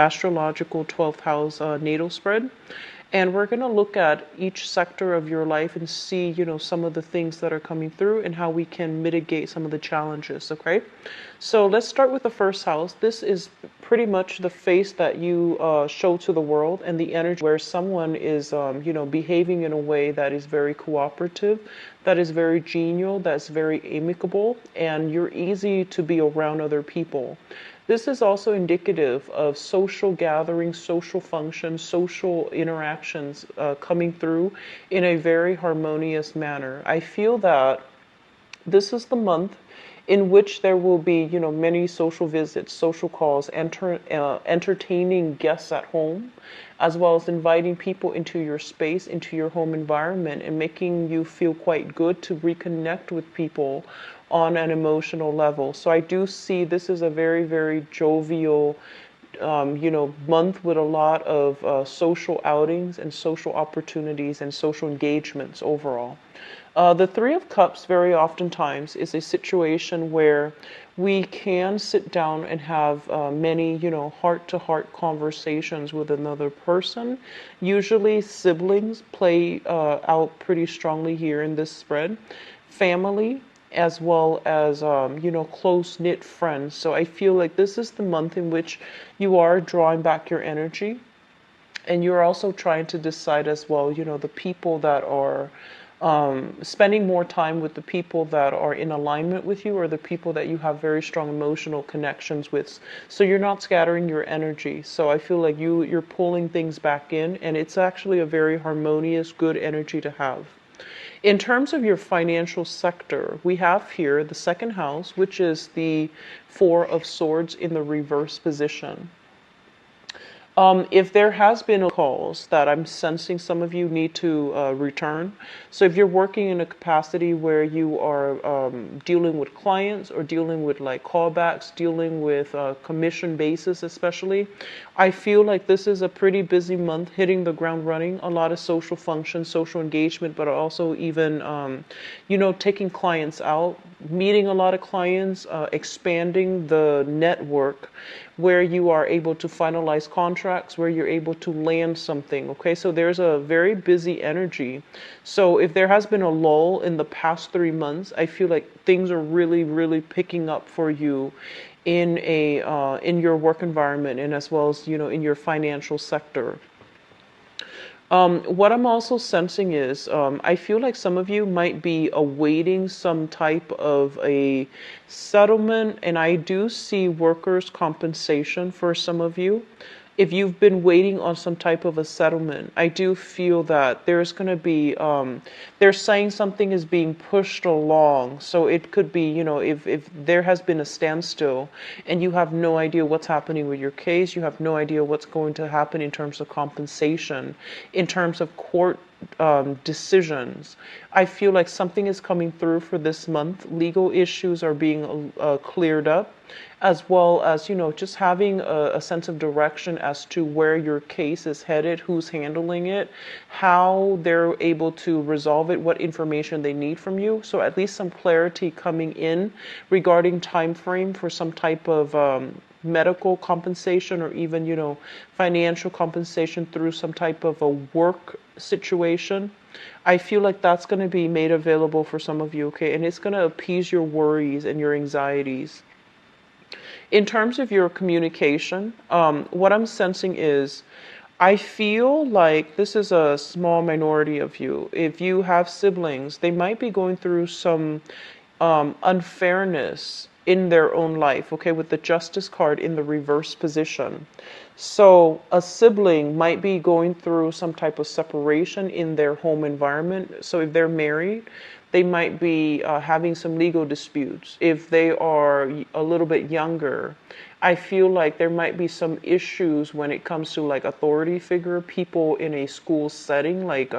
astrological 12th house natal spread. And we're going to look at each sector of your life and see, some of the things that are coming through and how we can mitigate some of the challenges, okay? So let's start with the first house. This is pretty much the face that you show to the world and the energy where someone is, behaving in a way that is very cooperative, that is very genial, that's very amicable, and you're easy to be around other people. This is also indicative of social gatherings, social functions, social interactions coming through in a very harmonious manner. I feel that this is the month in which there will be, many social visits, social calls, entertaining guests at home, as well as inviting people into your space, into your home environment, and making you feel quite good to reconnect with people on an emotional level. So I do see this is a very, very jovial, month with a lot of social outings and social opportunities and social engagements overall. The Three of Cups very oftentimes is a situation where we can sit down and have many, heart-to-heart conversations with another person. Usually siblings play out pretty strongly here in this spread. Family, as well as, close-knit friends. So I feel like this is the month in which you are drawing back your energy. And you're also trying to decide as well, the people that are spending more time with the people that are in alignment with you or the people that you have very strong emotional connections with. So you're not scattering your energy. So I feel like you're pulling things back in, and it's actually a very harmonious, good energy to have. In terms of your financial sector, we have here the second house, which is the Four of Swords in the reverse position. If there has been calls that I'm sensing some of you need to return. So if you're working in a capacity where you are dealing with clients or dealing with like callbacks, dealing with commission basis especially, I feel like this is a pretty busy month, hitting the ground running, a lot of social functions, social engagement, but also even, taking clients out, meeting a lot of clients, expanding the network where you are able to finalize contracts, where you're able to land something. Okay, so there's a very busy energy. So if there has been a lull in the past 3 months, I feel like things are really, really picking up for you in your work environment and as well as in your financial sector. What I'm also sensing is I feel like some of you might be awaiting some type of a settlement, and I do see workers' compensation for some of you. If you've been waiting on some type of a settlement, I do feel that there's going to be, they're saying something is being pushed along. So it could be, if there has been a standstill and you have no idea what's happening with your case, you have no idea what's going to happen in terms of compensation, in terms of court decisions. I feel like something is coming through for this month. Legal issues are being cleared up, as well as, just having a sense of direction as to where your case is headed, who's handling it, how they're able to resolve it, what information they need from you. So at least some clarity coming in regarding time frame for some type of medical compensation or even, financial compensation through some type of a work situation. I feel like that's going to be made available for some of you, okay? And it's going to appease your worries and your anxieties. In terms of your communication, what I'm sensing is I feel like this is a small minority of you. If you have siblings, they might be going through some unfairness in their own life, okay, with the Justice card in the reverse position. So a sibling might be going through some type of separation in their home environment. So if they're married, they might be having some legal disputes. If they are a little bit younger, I feel like there might be some issues when it comes to like authority figure, people in a school setting, like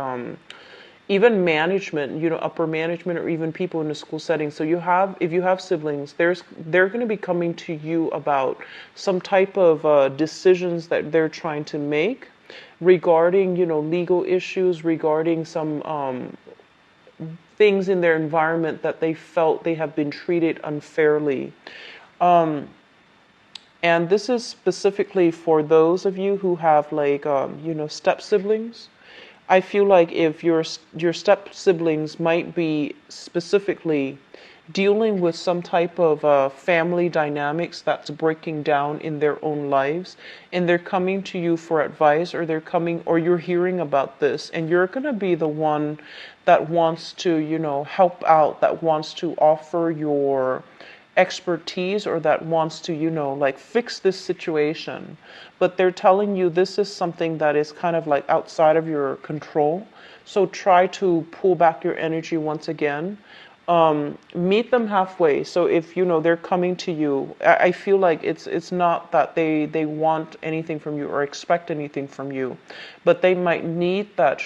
even management, upper management, or even people in the school setting. So if you have siblings, they're going to be coming to you about some type of decisions that they're trying to make regarding, legal issues, regarding some things in their environment that they felt they have been treated unfairly. And this is specifically for those of you who have like, step siblings. I feel like if your step siblings might be specifically dealing with some type of family dynamics that's breaking down in their own lives, and they're coming to you for advice, or or you're hearing about this, and you're going to be the one that wants to, help out, that wants to offer your expertise, or that wants to, like fix this situation. But they're telling you this is something that is kind of like outside of your control. So try to pull back your energy once again. Meet them halfway. So if they're coming to you, I feel like it's not that they want anything from you or expect anything from you, but they might need that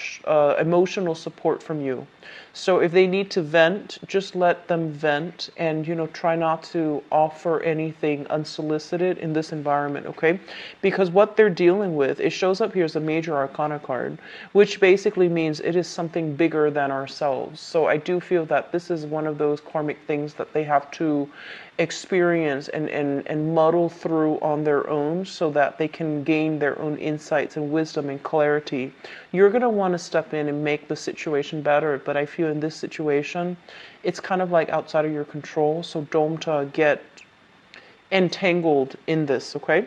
emotional support from you. So if they need to vent, just let them vent, and try not to offer anything unsolicited in this environment, okay? Because what they're dealing with, it shows up here as a major arcana card, which basically means it is something bigger than ourselves. So I do feel that this is one of those karmic things that they have to experience and muddle through on their own, so that they can gain their own insights and wisdom and clarity. You're going to want to step in and make the situation better, but I feel in this situation it's kind of like outside of your control, so don't get entangled in this, okay?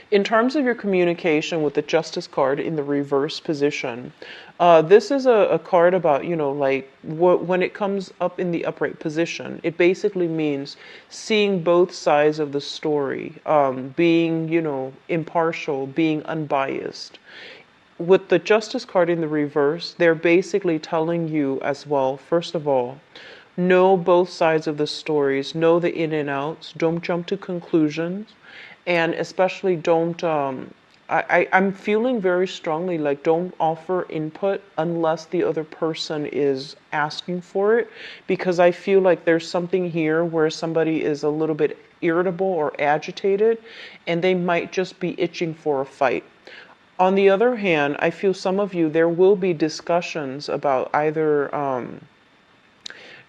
In terms of your communication with the Justice card in the reverse position, this is a card about, like when it comes up in the upright position, it basically means seeing both sides of the story, being, impartial, being unbiased. With the Justice card in the reverse, they're basically telling you as well, first of all, know both sides of the stories, know the in and outs, don't jump to conclusions, and especially don't I'm feeling very strongly like don't offer input unless the other person is asking for it, because I feel like there's something here where somebody is a little bit irritable or agitated, and they might just be itching for a fight. On the other hand, I feel some of you, there will be discussions about either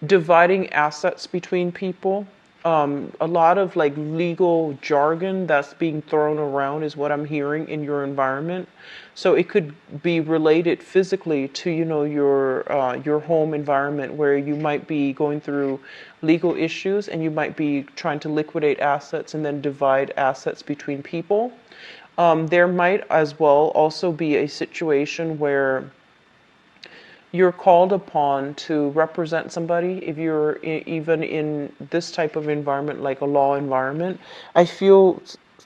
dividing assets between people. A lot of like legal jargon that's being thrown around is what I'm hearing in your environment. So it could be related physically to your home environment, where you might be going through legal issues, and you might be trying to liquidate assets and then divide assets between people. There might as well also be a situation where you're called upon to represent somebody. If you're even in this type of environment, like a law environment, I feel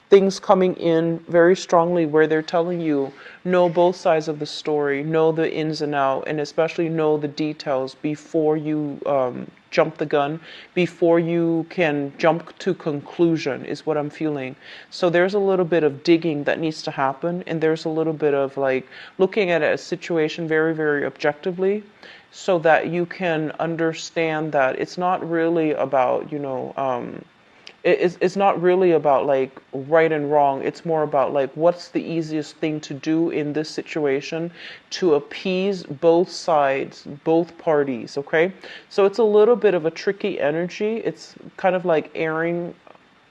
things coming in very strongly where they're telling you, know both sides of the story, know the ins and out, and especially know the details before you jump the gun, before you can jump to conclusion, is what I'm feeling. So there's a little bit of digging that needs to happen, and there's a little bit of like looking at a situation very, very objectively, so that you can understand that it's not really about, it's not really about like right and wrong. It's more about like what's the easiest thing to do in this situation to appease both sides, both parties, okay? So it's a little bit of a tricky energy. It's kind of like erring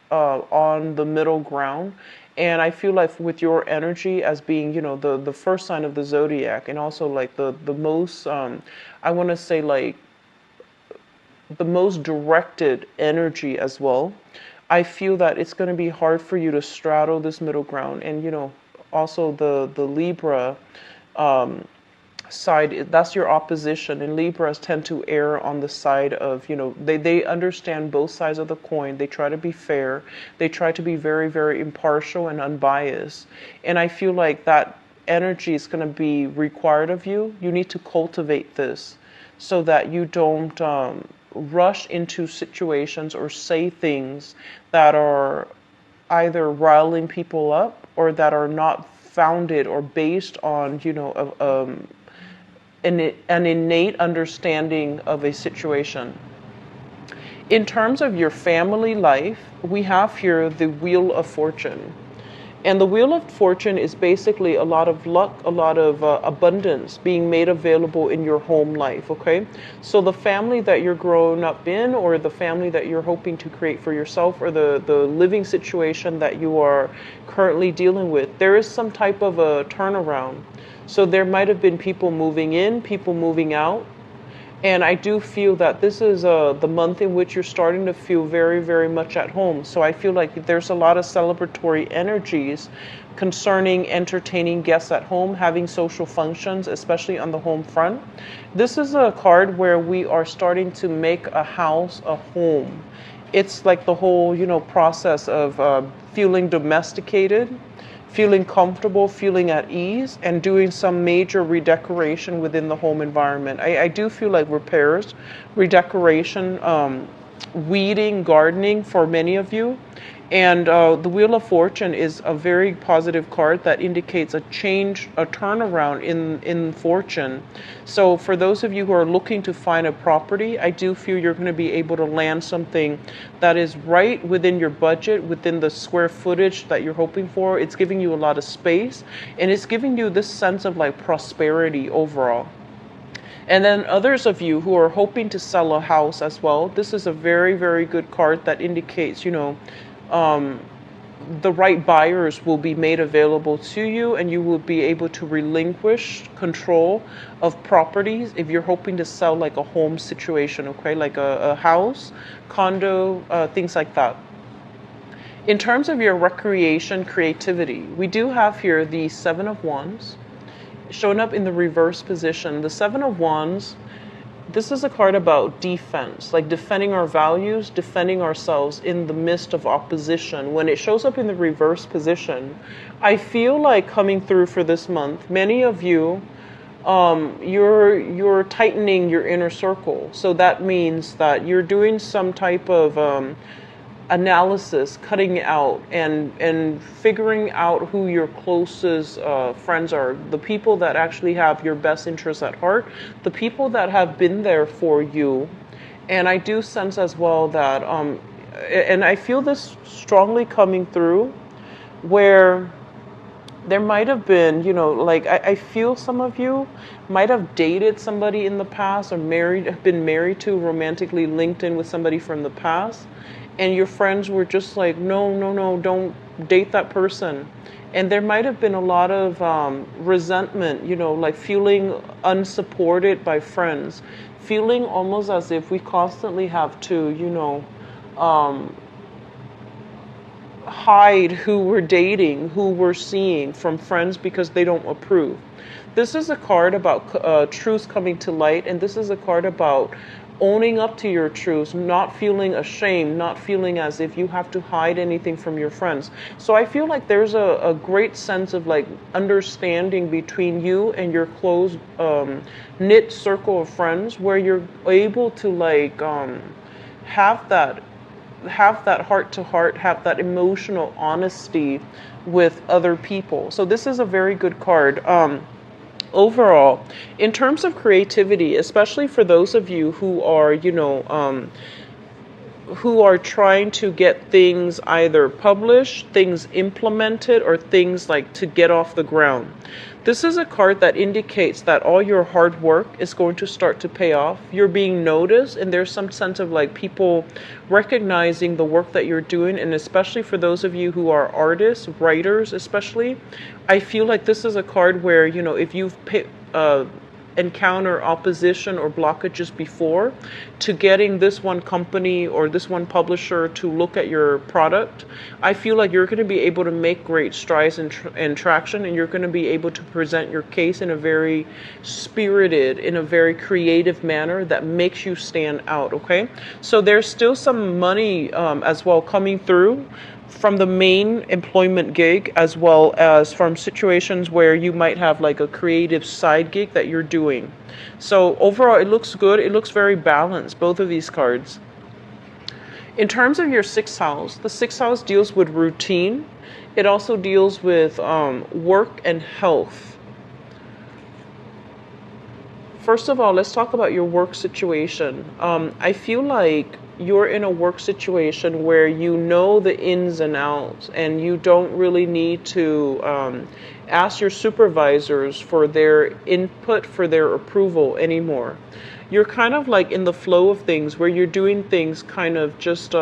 on the middle ground. And I feel like with your energy as being, the first sign of the zodiac, and also like the most, I want to say like the most directed energy as well, I feel that it's going to be hard for you to straddle this middle ground. And also the Libra side, that's your opposition, and Libras tend to err on the side of, they understand both sides of the coin. They try to be fair, they try to be very, very impartial and unbiased. And I feel like that energy is going to be required of you. You need to cultivate this so that you don't rush into situations or say things that are either riling people up, or that are not founded or based on, an innate understanding of a situation. In terms of your family life, we have here the Wheel of Fortune. And the Wheel of Fortune is basically a lot of luck, a lot of abundance being made available in your home life, okay? So the family that you're growing up in, or the family that you're hoping to create for yourself, or the living situation that you are currently dealing with, there is some type of a turnaround. So there might have been people moving in, people moving out. And I do feel that this is the month in which you're starting to feel very, very much at home. So I feel like there's a lot of celebratory energies concerning entertaining guests at home, having social functions, especially on the home front. This is a card where we are starting to make a house a home. It's like the whole, process of feeling domesticated, feeling comfortable, feeling at ease, and doing some major redecoration within the home environment. I do feel like repairs, redecoration, weeding, gardening for many of you. And the Wheel of Fortune is a very positive card that indicates a change, a turnaround in fortune. So for those of you who are looking to find a property, I do feel you're going to be able to land something that is right within your budget, within the square footage that you're hoping for. It's giving you a lot of space, and it's giving you this sense of like prosperity overall. And then others of you who are hoping to sell a house as well, this is a very, very good card that indicates, the right buyers will be made available to you, and you will be able to relinquish control of properties if you're hoping to sell like a home situation, okay? Like a house, condo, things like that. In terms of your recreation, creativity, we do have here the Seven of Wands showing up in the reverse position. The Seven of Wands, this is a card about defense, like defending our values, defending ourselves in the midst of opposition. When it shows up in the reverse position, I feel like coming through for this month, many of you, you're tightening your inner circle. So that means that you're doing some type of analysis, cutting out and figuring out who your closest friends are, the people that actually have your best interests at heart, the people that have been there for you. And I do sense as well that, and I feel this strongly coming through, where there might have been, I feel some of you might have dated somebody in the past, or been married to, romantically linked in with somebody from the past. And your friends were just like, no, don't date that person. And there might have been a lot of resentment, like feeling unsupported by friends, feeling almost as if we constantly have to, hide who we're dating, who we're seeing from friends because they don't approve. This is a card about truth coming to light, and this is a card about owning up to your truths, not feeling ashamed, not feeling as if you have to hide anything from your friends. So I feel like there's a great sense of like understanding between you and your close knit circle of friends, where you're able to like have that heart to heart, have that emotional honesty with other people. So this is a very good card. Overall, in terms of creativity, especially for those of you who are, who are trying to get things either published, things implemented, or things like to get off the ground. This is a card that indicates that all your hard work is going to start to pay off. You're being noticed, and there's some sense of like people recognizing the work that you're doing. And especially for those of you who are artists, writers especially, I feel like this is a card where, if you've encounter opposition or blockages before to getting this one company or this one publisher to look at your product, I feel like you're going to be able to make great strides and traction, and you're going to be able to present your case in a very spirited, in a very creative manner that makes you stand out, okay? So there's still some money as well coming through from the main employment gig, as well as from situations where you might have like a creative side gig that you're doing. So overall, it looks good. It looks very balanced, both of these cards. In terms of your sixth house, the sixth house deals with routine. It also deals with work and health. First of all, let's talk about your work situation. I feel like you're in a work situation where you know the ins and outs, and you don't really need to ask your supervisors for their input, for their approval anymore. You're kind of like in the flow of things where you're doing things kind of just,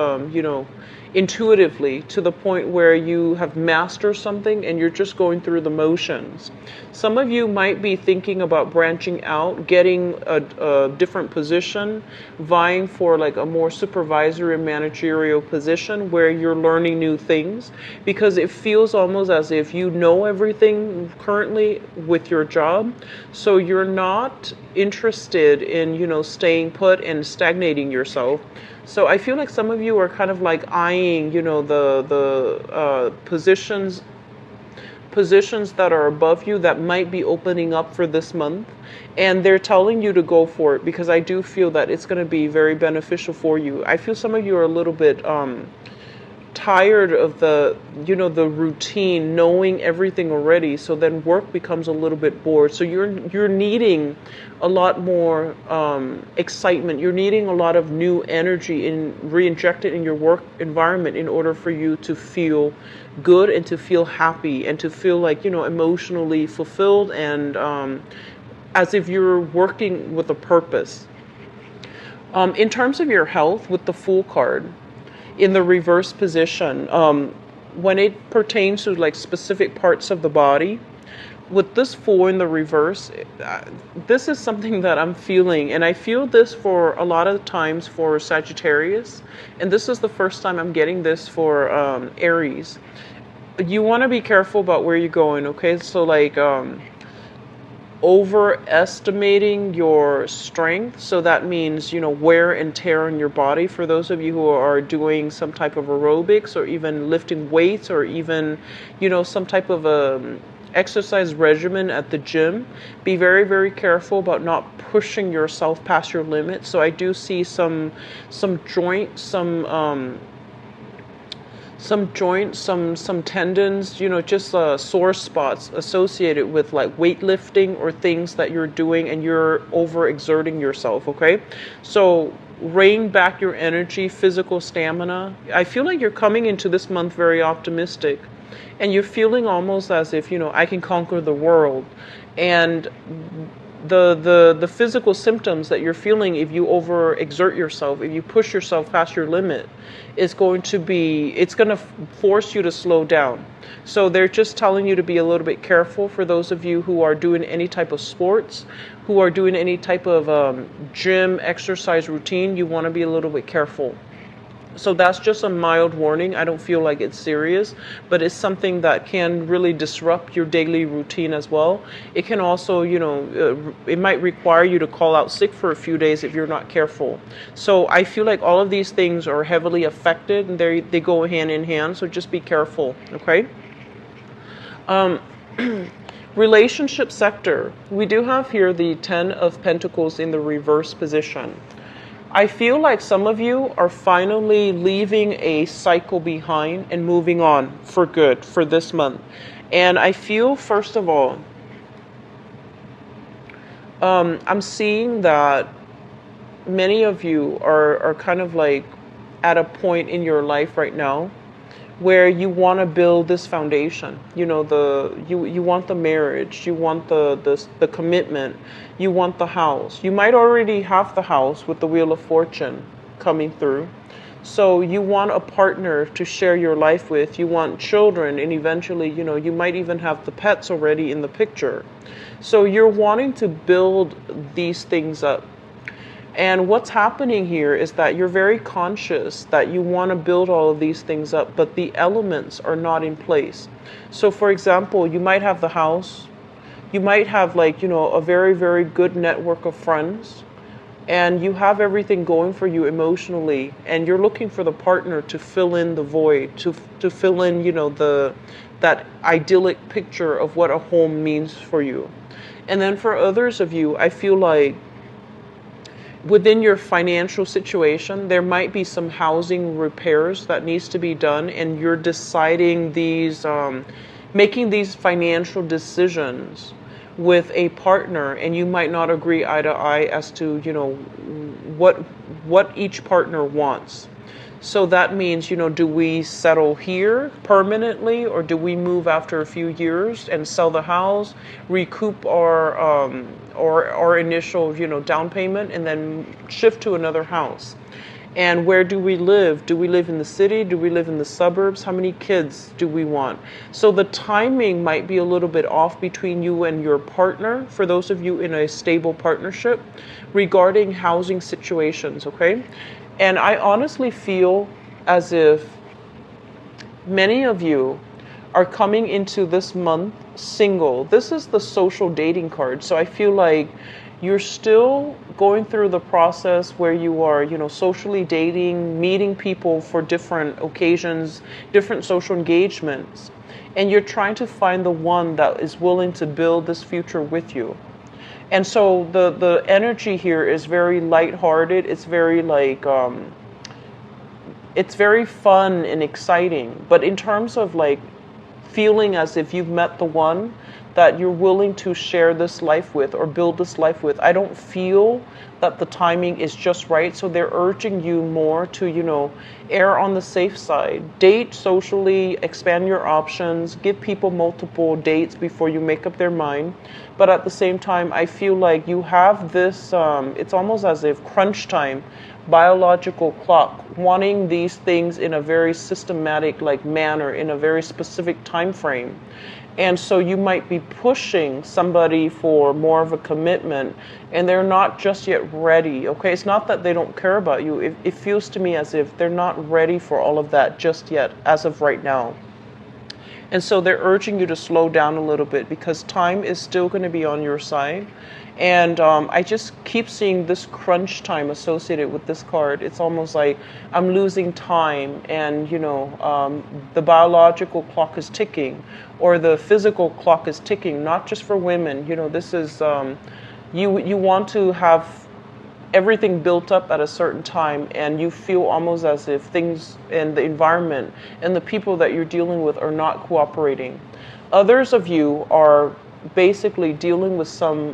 intuitively, to the point where you have mastered something and you're just going through the motions. Some of you might be thinking about branching out, getting a different position, vying for like a more supervisory managerial position where you're learning new things, because it feels almost as if you know everything currently with your job. So you're not interested in, staying put and stagnating yourself. So I feel like some of you are kind of like eyeing, the positions that are above you that might be opening up for this month, and they're telling you to go for it, because I do feel that it's going to be very beneficial for you. I feel some of you are a little bit tired of the routine, knowing everything already, so then work becomes a little bit bored. So you're needing a lot more excitement. You're needing a lot of new energy re-injected in your work environment in order for you to feel good and to feel happy and to feel like, emotionally fulfilled, and as if you're working with a purpose. In terms of your health, with the Fool card in the reverse position, when it pertains to like specific parts of the body, with this Fool in the reverse, this is something that I'm feeling, and I feel this for a lot of times for Sagittarius, and this is the first time I'm getting this for Aries. You want to be careful about where you're going, okay? So like overestimating your strength. So that means, wear and tear on your body. For those of you who are doing some type of aerobics, or even lifting weights, or even, some type of exercise regimen at the gym, be very, very careful about not pushing yourself past your limit. So I do see some joints, some joints, some tendons, just sore spots associated with like weightlifting or things that you're doing and you're overexerting yourself, okay? So rein back your energy, physical stamina. I feel like you're coming into this month very optimistic, and you're feeling almost as if, I can conquer the world. And the physical symptoms that you're feeling if you overexert yourself, if you push yourself past your limit, it's going to force you to slow down. So they're just telling you to be a little bit careful. For those of you who are doing any type of sports, who are doing any type of gym exercise routine, you want to be a little bit careful. So that's just a mild warning. I don't feel like it's serious, but it's something that can really disrupt your daily routine as well. It can also, it might require you to call out sick for a few days if you're not careful. So I feel like all of these things are heavily affected, and they go hand in hand. So just be careful, okay? Relationship sector. We do have here the 10 of Pentacles in the reverse position. I feel like some of you are finally leaving a cycle behind and moving on for good for this month. And I feel, first of all, I'm seeing that many of you are kind of like at a point in your life right now where you want to build this foundation. You want the marriage, you want the commitment, you want the house. You might already have the house with the Wheel of Fortune coming through. So you want a partner to share your life with. You want children, and eventually, you might even have the pets already in the picture. So you're wanting to build these things up. And what's happening here is that you're very conscious that you want to build all of these things up, but the elements are not in place. So for example, you might have the house, you might have a very, very good network of friends, and you have everything going for you emotionally, and you're looking for the partner to fill in the void, to fill in, that idyllic picture of what a home means for you. And then for others of you, I feel like within your financial situation, there might be some housing repairs that needs to be done, and you're deciding making these financial decisions with a partner, and you might not agree eye to eye as to, what each partner wants. So that means, do we settle here permanently, or do we move after a few years and sell the house, recoup our initial, down payment, and then shift to another house? And where do we live? Do we live in the city? Do we live in the suburbs? How many kids do we want? So the timing might be a little bit off between you and your partner, for those of you in a stable partnership, regarding housing situations, okay? And I honestly feel as if many of you are coming into this month single. This is the social dating card. So I feel like you're still going through the process where you are, socially dating, meeting people for different occasions, different social engagements. And you're trying to find the one that is willing to build this future with you. And so the energy here is very lighthearted. It's very it's very fun and exciting. But in terms of feeling as if you've met the one that you're willing to share this life with or build this life with, I don't feel that the timing is just right. So they're urging you more to, err on the safe side. Date socially, expand your options, give people multiple dates before you make up their mind. But at the same time, I feel like you have this, it's almost as if crunch time, biological clock, wanting these things in a very systematic manner, in a very specific time frame. And so you might be pushing somebody for more of a commitment, and they're not just yet ready, okay? It's not that they don't care about you. It feels to me as if they're not ready for all of that just yet, as of right now. And so they're urging you to slow down a little bit, because time is still going to be on your side. And I just keep seeing this crunch time associated with this card. It's almost like I'm losing time, and the biological clock is ticking, or the physical clock is ticking. Not just for women. This is you want to have everything built up at a certain time, and you feel almost as if things and the environment and the people that you're dealing with are not cooperating. Others of you are basically dealing with some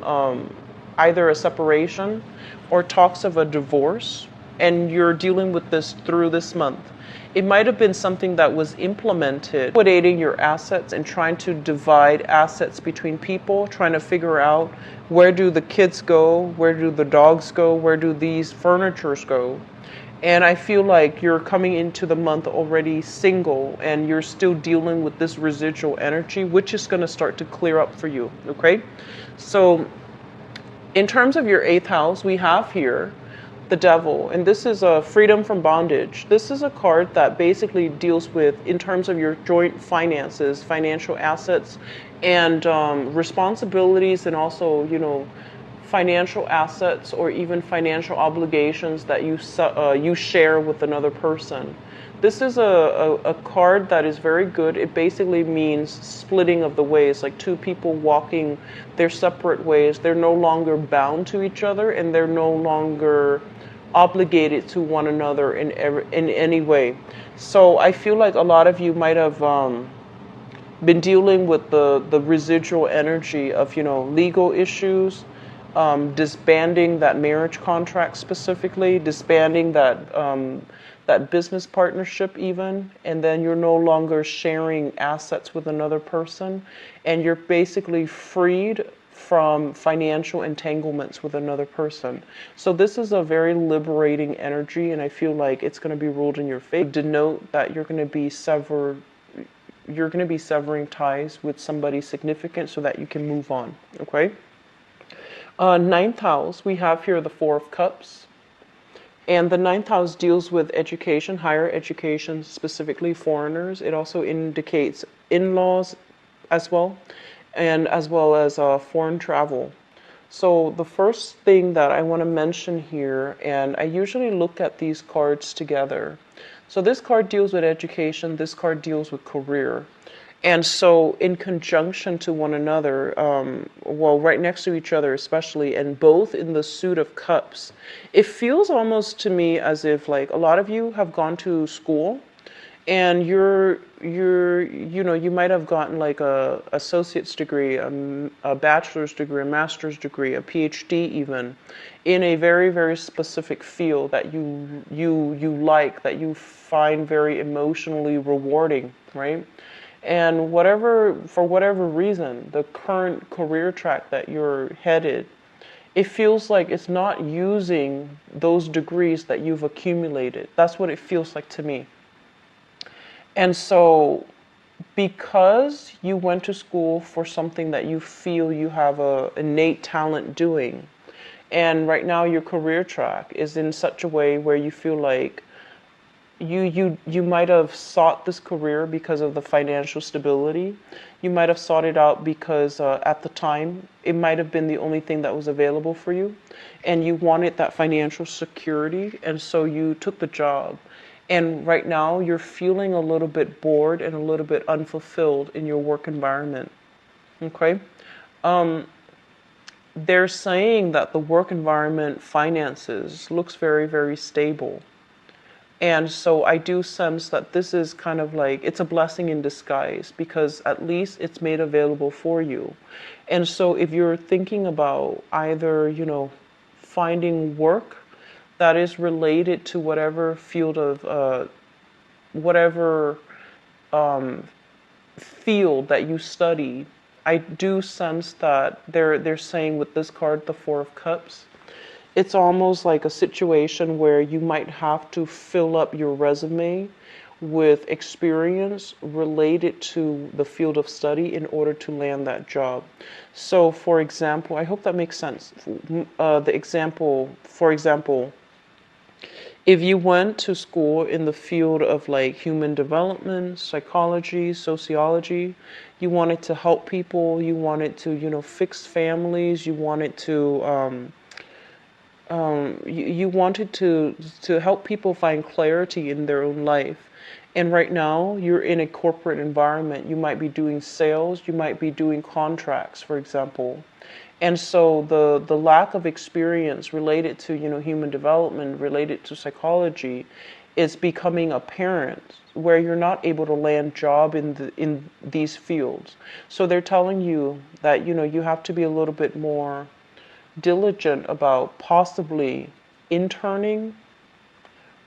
either a separation or talks of a divorce, and you're dealing with this through this month. It might have been something that was implemented, liquidating your assets and trying to divide assets between people, trying to figure out where do the kids go, where do the dogs go, where do these furnitures go. And I feel like you're coming into the month already single, and you're still dealing with this residual energy, which is going to start to clear up for you, okay? So in terms of your 8th house, we have here the Devil, and this is a freedom from bondage. This is a card that basically deals with, in terms of your joint finances, financial assets, and responsibilities, and also, financial assets or even financial obligations that you share with another person. This is a card that is very good. It basically means splitting of the ways, like two people walking their separate ways. They're no longer bound to each other, and they're no longer obligated to one another in any way. So I feel like a lot of you might have been dealing with the residual energy of, legal issues, disbanding that marriage contract specifically, disbanding that business partnership even, and then you're no longer sharing assets with another person, and you're basically freed from financial entanglements with another person. So this is a very liberating energy, and I feel like it's going to be ruled in your favor. Denote that you're going to be severing ties with somebody significant so that you can move on, okay? 9th house, we have here the 4 of Cups. And the 9th house deals with education, higher education, specifically foreigners. It also indicates in-laws as well, and as well as foreign travel. So the first thing that I want to mention here, and I usually look at these cards together. So this card deals with education, this card deals with career. And so in conjunction to one another, right next to each other especially, and both in the suit of cups, it feels almost to me as if a lot of you have gone to school, and you're you might have gotten like a associate's degree, a bachelor's degree, a master's degree, a PhD even, in a very, very specific field that you like, that you find very emotionally rewarding, right? And for whatever reason, the current career track that you're headed, it feels like it's not using those degrees that you've accumulated. That's what it feels like to me. And so, because you went to school for something that you feel you have a innate talent doing, and right now your career track is in such a way where you feel like you might have sought this career because of the financial stability. You might have sought it out because at the time it might have been the only thing that was available for you, and you wanted that financial security, and so you took the job. And right now you're feeling a little bit bored and a little bit unfulfilled in your work environment. Okay? They're saying that the work environment finances looks very, very stable. And so I do sense that this is kind of like, it's a blessing in disguise because at least it's made available for you. And so if you're thinking about either, finding work that is related to whatever field of, whatever field that you study, I do sense that they're saying with this card, the Four of Cups, it's almost like a situation where you might have to fill up your resume with experience related to the field of study in order to land that job. So, for example, I hope that makes sense. For example, if you went to school in the field of like human development, psychology, sociology, you wanted to help people, you wanted to, fix families, you wanted to, you wanted to help people find clarity in their own life. And right now you're in a corporate environment. You might be doing sales, you might be doing contracts, for example. And so the lack of experience related to, human development, related to psychology, is becoming apparent where you're not able to land job in these fields. So they're telling you that, you have to be a little bit more diligent about possibly interning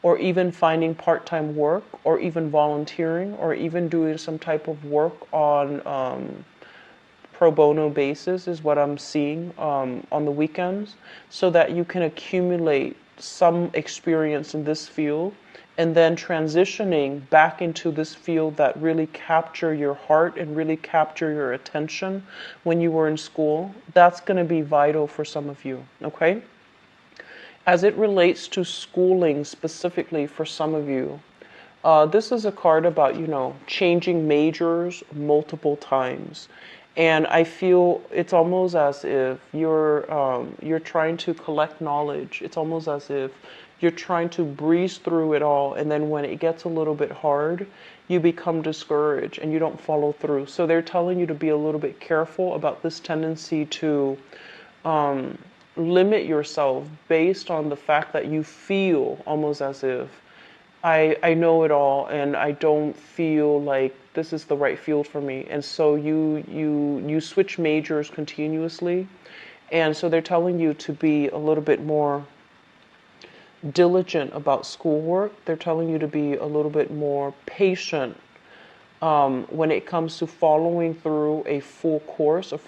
or even finding part-time work or even volunteering or even doing some type of work on pro bono basis is what I'm seeing on the weekends, so that you can accumulate some experience in this field and then transitioning back into this field that really capture your heart and really capture your attention when you were in school. That's going to be vital for some of you, okay? As it relates to schooling specifically for some of you, this is a card about, changing majors multiple times. And I feel it's almost as if you're trying to collect knowledge. It's almost as if you're trying to breeze through it all, and then when it gets a little bit hard, you become discouraged and you don't follow through. So they're telling you to be a little bit careful about this tendency to limit yourself based on the fact that you feel almost as if I know it all and I don't feel like this is the right field for me. And so you switch majors continuously. And so they're telling you to be a little bit more diligent about schoolwork. They're telling you to be a little bit more patient when it comes to following through a full course or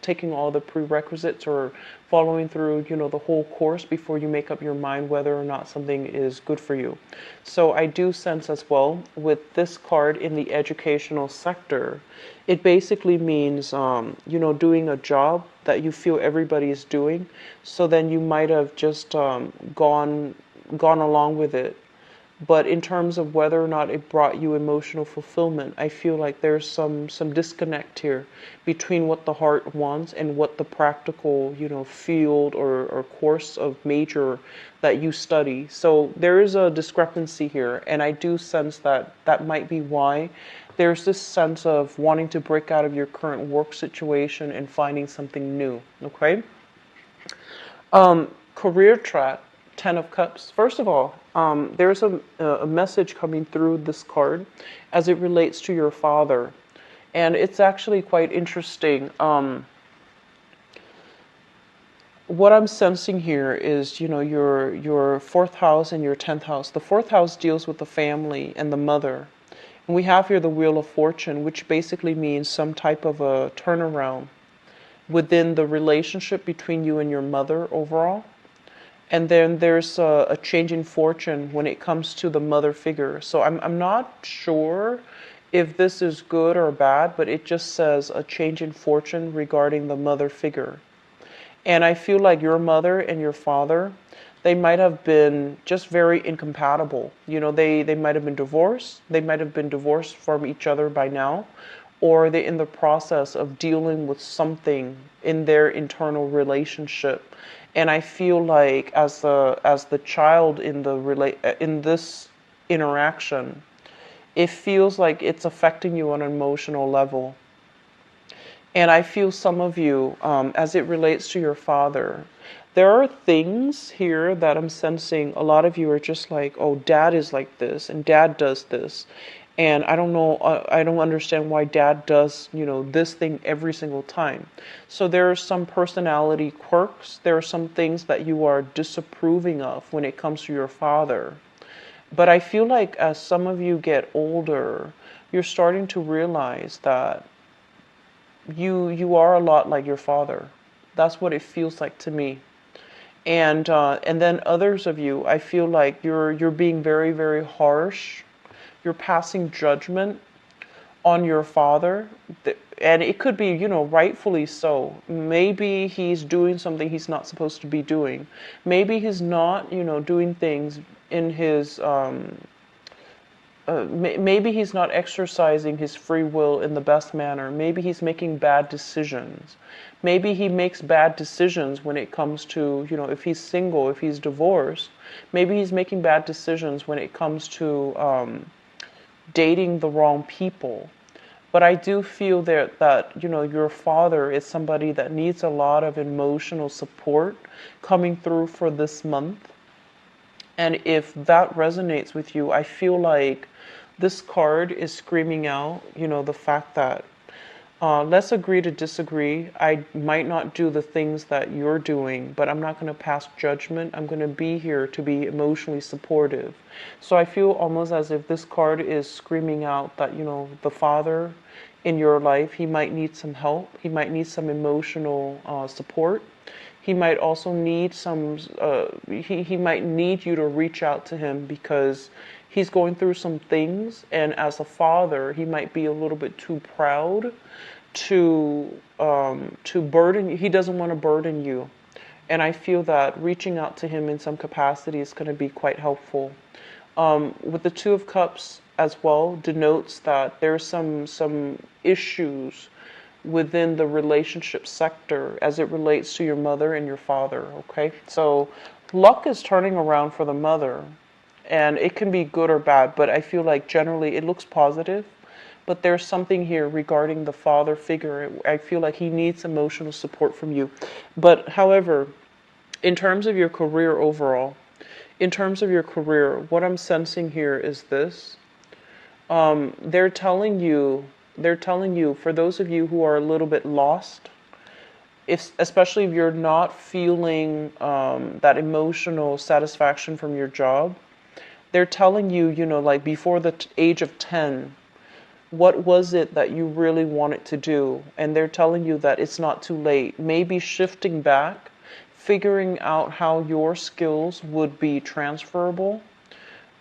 taking all the prerequisites or following through, the whole course before you make up your mind whether or not something is good for you. So I do sense as well with this card in the educational sector, it basically means, doing a job that you feel everybody is doing. So then you might have just gone along with it. But in terms of whether or not it brought you emotional fulfillment, I feel like there's some disconnect here between what the heart wants and what the practical, field or course of major that you study. So there is a discrepancy here, and I do sense that that might be why there's this sense of wanting to break out of your current work situation and finding something new, okay? Career track Ten of Cups. First of all, there's a message coming through this card as it relates to your father. And it's actually quite interesting. What I'm sensing here is, your fourth house and your 10th house. The fourth house deals with the family and the mother. And we have here the Wheel of Fortune, which basically means some type of a turnaround within the relationship between you and your mother overall. And then there's a change in fortune when it comes to the mother figure. So I'm not sure if this is good or bad, but it just says a change in fortune regarding the mother figure. And I feel like your mother and your father, they might have been just very incompatible. They might have been divorced. They might have been divorced from each other by now, or they're in the process of dealing with something in their internal relationship. And I feel like as the child in this interaction, it feels like it's affecting you on an emotional level. And I feel some of you, as it relates to your father, there are things here that I'm sensing a lot of you are just like, oh, dad is like this and dad does this. And I don't know, I don't understand why dad does, this thing every single time. So there are some personality quirks. There are some things that you are disapproving of when it comes to your father. But I feel like as some of you get older, you're starting to realize that you are a lot like your father. That's what it feels like to me. And then others of you, I feel like you're being very, very harsh. You're passing judgment on your father, and it could be, rightfully so. Maybe he's doing something he's not supposed to be doing. Maybe he's not, doing things in his maybe he's not exercising his free will in the best manner. Maybe he's making bad decisions. Maybe he makes bad decisions when it comes to, if he's single, if he's divorced. Maybe he's making bad decisions when it comes to dating the wrong people. But I do feel that your father is somebody that needs a lot of emotional support coming through for this month. And if that resonates with you, I feel like this card is screaming out, the fact that let's agree to disagree. I might not do the things that you're doing, but I'm not going to pass judgment. I'm going to be here to be emotionally supportive. So I feel almost as if this card is screaming out that, the father in your life, he might need some help. He might need some emotional support. He might also need he might need you to reach out to him because he's going through some things. And as a father, he might be a little bit too proud to burden you. He doesn't want to burden you. And I feel that reaching out to him in some capacity is going to be quite helpful. With the Two of Cups as well denotes that there's some issues within the relationship sector as it relates to your mother and your father, okay? So luck is turning around for the mother, and it can be good or bad, but I feel like generally it looks positive. But there's something here regarding the father figure. I feel like he needs emotional support from you. But however, in terms of your career overall, what I'm sensing here is this. They're telling you, for those of you who are a little bit lost, especially if you're not feeling that emotional satisfaction from your job, they're telling you, like before the age of 10, what was it that you really wanted to do? And they're telling you that it's not too late. Maybe shifting back, figuring out how your skills would be transferable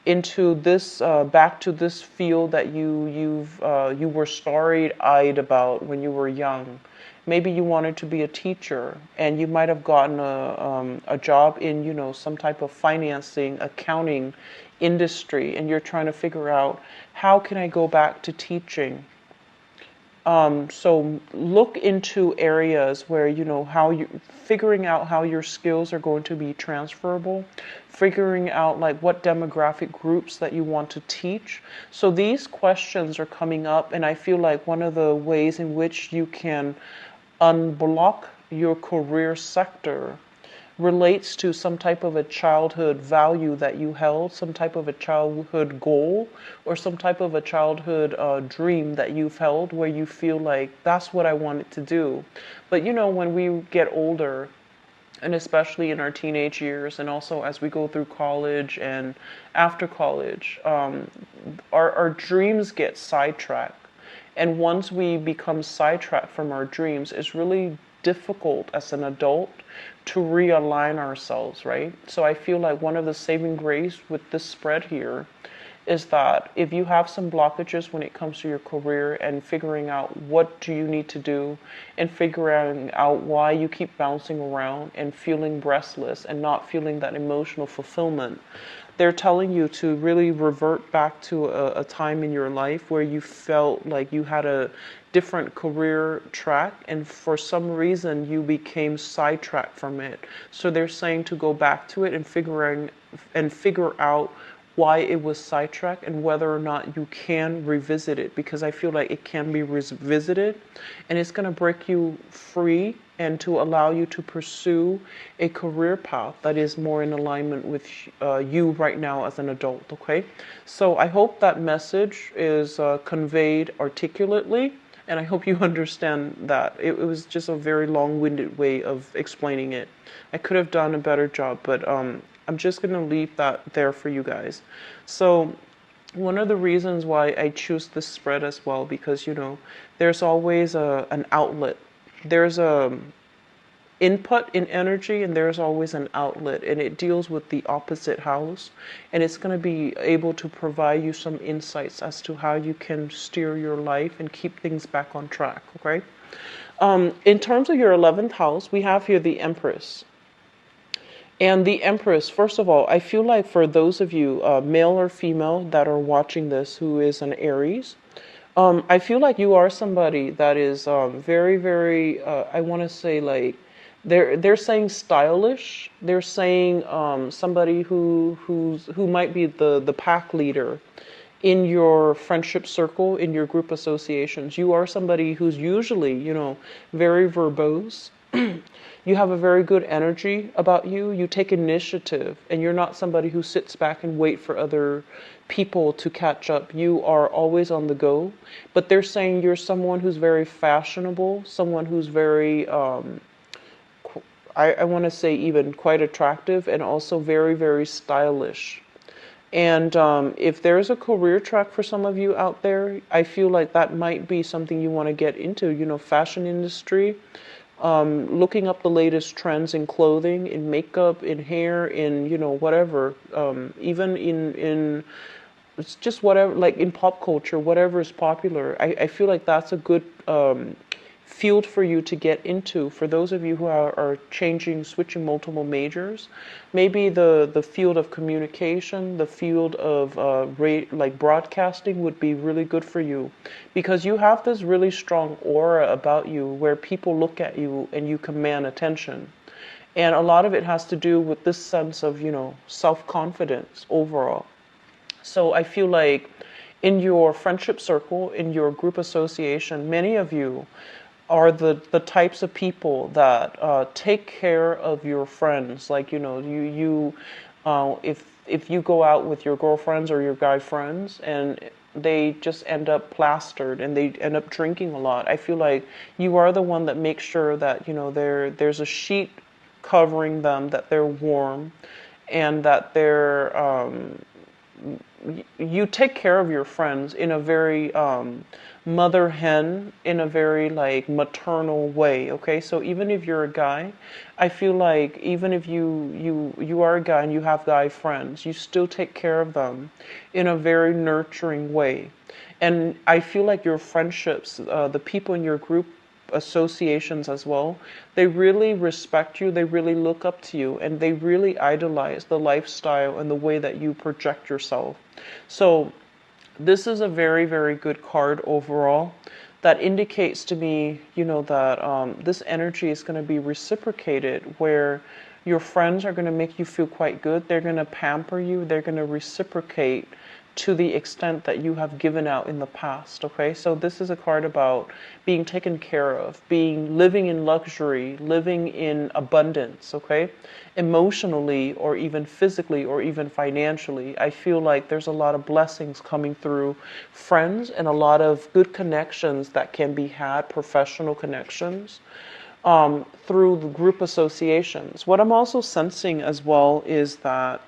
into this, back to this field that you were starry-eyed about when you were young. Maybe you wanted to be a teacher, and you might have gotten a job in, some type of financing, accounting industry, and you're trying to figure out, how can I go back to teaching? So look into areas where, figuring out how your skills are going to be transferable, figuring out like what demographic groups that you want to teach. So these questions are coming up, and I feel like one of the ways in which you can unblock your career sector relates to some type of a childhood value that you held, some type of a childhood goal, or some type of a childhood dream that you've held where you feel like that's what I wanted to do. But when we get older, and especially in our teenage years, and also as we go through college and after college, our dreams get sidetracked. And once we become sidetracked from our dreams, it's really difficult as an adult to realign ourselves, right? So I feel like one of the saving grace with this spread here is that if you have some blockages when it comes to your career and figuring out what do you need to do and figuring out why you keep bouncing around and feeling restless and not feeling that emotional fulfillment, they're telling you to really revert back to a time in your life where you felt like you had a different career track and for some reason you became sidetracked from it. So they're saying to go back to it and figure out why it was sidetracked and whether or not you can revisit it, because I feel like it can be revisited and it's going to break you free and to allow you to pursue a career path that is more in alignment with you right now as an adult. Okay, so I hope that message is conveyed articulately, and I hope you understand that. It was just a very long-winded way of explaining it. I could have done a better job, but I'm just going to leave that there for you guys. So one of the reasons why I choose this spread as well, because there's always an outlet. There's a input in energy and there's always an outlet, and it deals with the opposite house, and it's going to be able to provide you some insights as to how you can steer your life and keep things back on track. Okay, in terms of your 11th house, we have here the Empress. And the Empress, first of all, I feel like for those of you, male or female, that are watching this who is an Aries, I feel like you are somebody that is very, very, I want to say like, they're saying stylish. They're saying somebody who might be the pack leader in your friendship circle, in your group associations. You are somebody who's usually, very verbose. You have a very good energy about you. You take initiative, and you're not somebody who sits back and wait for other people to catch up. You are always on the go. But they're saying you're someone who's very fashionable, someone who's very, I want to say even quite attractive, and also very, very stylish. And if there's a career track for some of you out there, I feel like that might be something you want to get into, fashion industry. Looking up the latest trends in clothing, in makeup, in hair, in whatever, even in it's just whatever, like in pop culture, whatever is popular. I feel like that's a good field for you to get into. For those of you who are switching multiple majors, maybe the field of communication, the field of like broadcasting would be really good for you, because you have this really strong aura about you where people look at you and you command attention. And a lot of it has to do with this sense of, self-confidence overall. So I feel like in your friendship circle, in your group association, many of you are the types of people that take care of your friends. Like, if you go out with your girlfriends or your guy friends and they just end up plastered and they end up drinking a lot, I feel like you are the one that makes sure that, there's a sheet covering them, that they're warm, and that you take care of your friends in a very mother hen, in a very like maternal way. Okay, so even if you're a guy, I feel like even if you are a guy and you have guy friends, you still take care of them in a very nurturing way. And I feel like your friendships, the people in your group associations as well, they really respect you, they really look up to you, and they really idolize the lifestyle and the way that you project yourself. So this is a very, very good card overall that indicates to me, that this energy is going to be reciprocated, where your friends are going to make you feel quite good. They're going to pamper you. They're going to reciprocate to the extent that you have given out in the past. Okay, so this is a card about being taken care of, living in luxury, living in abundance. Okay, emotionally or even physically or even financially, I feel like there's a lot of blessings coming through friends and a lot of good connections that can be had, professional connections, through the group associations. What I'm also sensing as well is that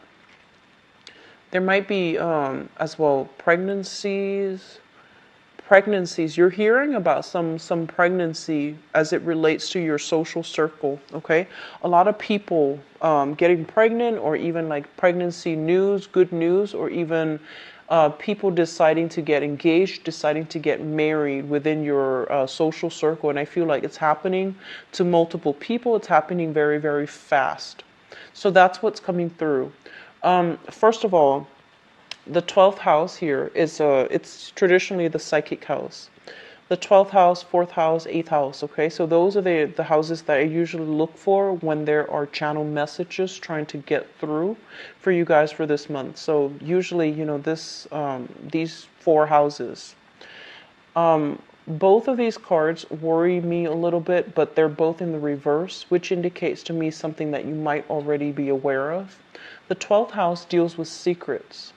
there might be as well pregnancies. You're hearing about some pregnancy as it relates to your social circle. Okay, a lot of people getting pregnant, or even like pregnancy news, good news, or even people deciding to get engaged, deciding to get married within your social circle. And I feel like it's happening to multiple people. It's happening very, very fast. So that's what's coming through. First of all, the 12th house here is it's traditionally the psychic house. The 12th house, 4th house, 8th house. Okay, so those are the houses that I usually look for when there are channel messages trying to get through for you guys for this month. So usually, you know, these 4 houses. Both of these cards worry me a little bit, but they're both in the reverse, which indicates to me something that you might already be aware of. The 12th house deals with secrets.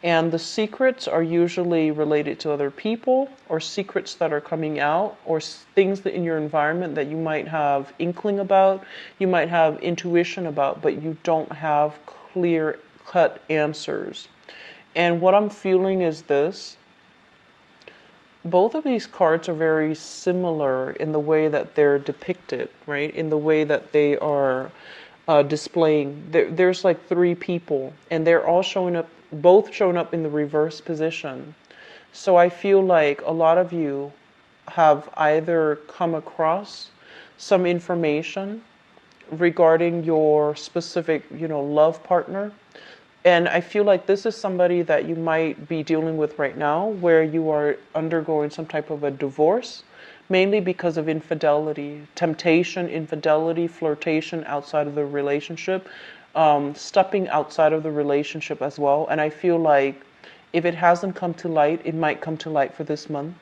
And the secrets are usually related to other people, or secrets that are coming out, or things that in your environment that you might have inkling about, you might have intuition about, but you don't have clear-cut answers. And what I'm feeling is this. Both of these cards are very similar in the way that they're depicted, right? In the way that they are displaying. There's like 3 people, and they're all both showing up in the reverse position. So I feel like a lot of you have either come across some information regarding your specific, love partner. And I feel like this is somebody that you might be dealing with right now, where you are undergoing some type of a divorce, mainly because of infidelity, temptation, infidelity, flirtation outside of the relationship, stepping outside of the relationship as well. And I feel like if it hasn't come to light, it might come to light for this month.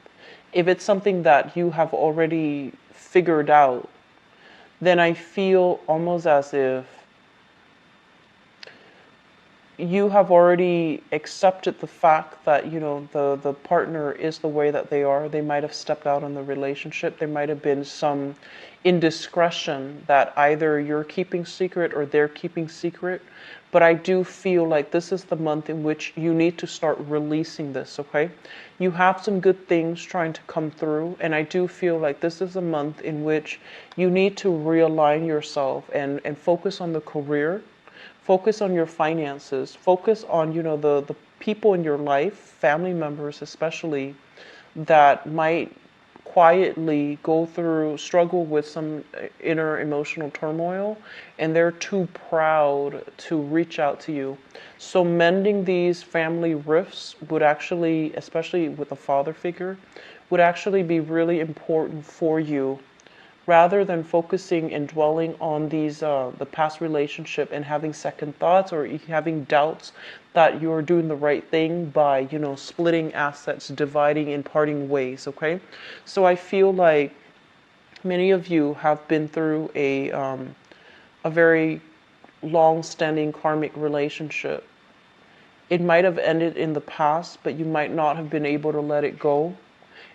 If it's something that you have already figured out, then I feel almost as if you have already accepted the fact that, the partner is the way that they are. They might have stepped out on the relationship. There might have been some indiscretion that either you're keeping secret or they're keeping secret. But I do feel like this is the month in which you need to start releasing this, okay? You have some good things trying to come through, and I do feel like this is a month in which you need to realign yourself and focus on the career. Focus on your finances. Focus on, the people in your life, family members especially, that might quietly struggle with some inner emotional turmoil, and they're too proud to reach out to you. So mending these family rifts would actually, especially with a father figure, would actually be really important for you, rather than focusing and dwelling on the past relationship and having second thoughts or having doubts that you're doing the right thing by, splitting assets, dividing and parting ways, okay? So I feel like many of you have been through a very long-standing karmic relationship. It might have ended in the past, but you might not have been able to let it go.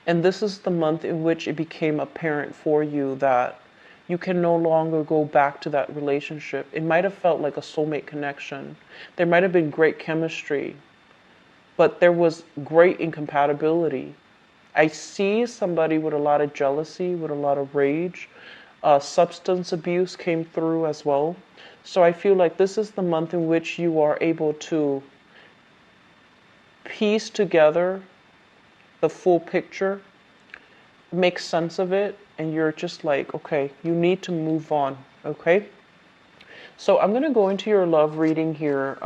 And this is the month in which it became apparent for you that you can no longer go back to that relationship. It might have felt like a soulmate connection. There might have been great chemistry, but there was great incompatibility. I see somebody with a lot of jealousy, with a lot of rage. Substance abuse came through as well. So I feel like this is the month in which you are able to piece together the full picture, make sense of it, and you're just like, okay, you need to move on, okay? So I'm going to go into your love reading here,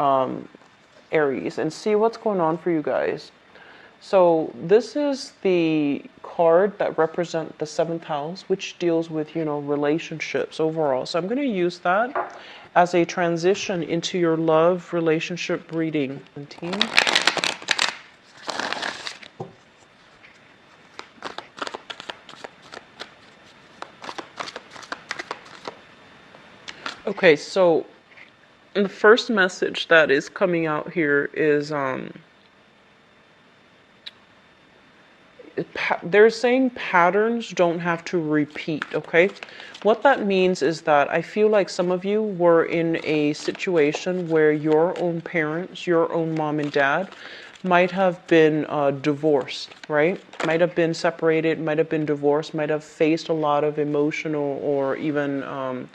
Aries, and see what's going on for you guys. So this is the card that represents the 7th house, which deals with, relationships overall. So I'm going to use that as a transition into your love relationship reading. Okay, so the first message that is coming out here is they're saying patterns don't have to repeat, okay? What that means is that I feel like some of you were in a situation where your own parents, your own mom and dad, might have been divorced, right? Might have been separated, might have been divorced, might have faced a lot of emotional or even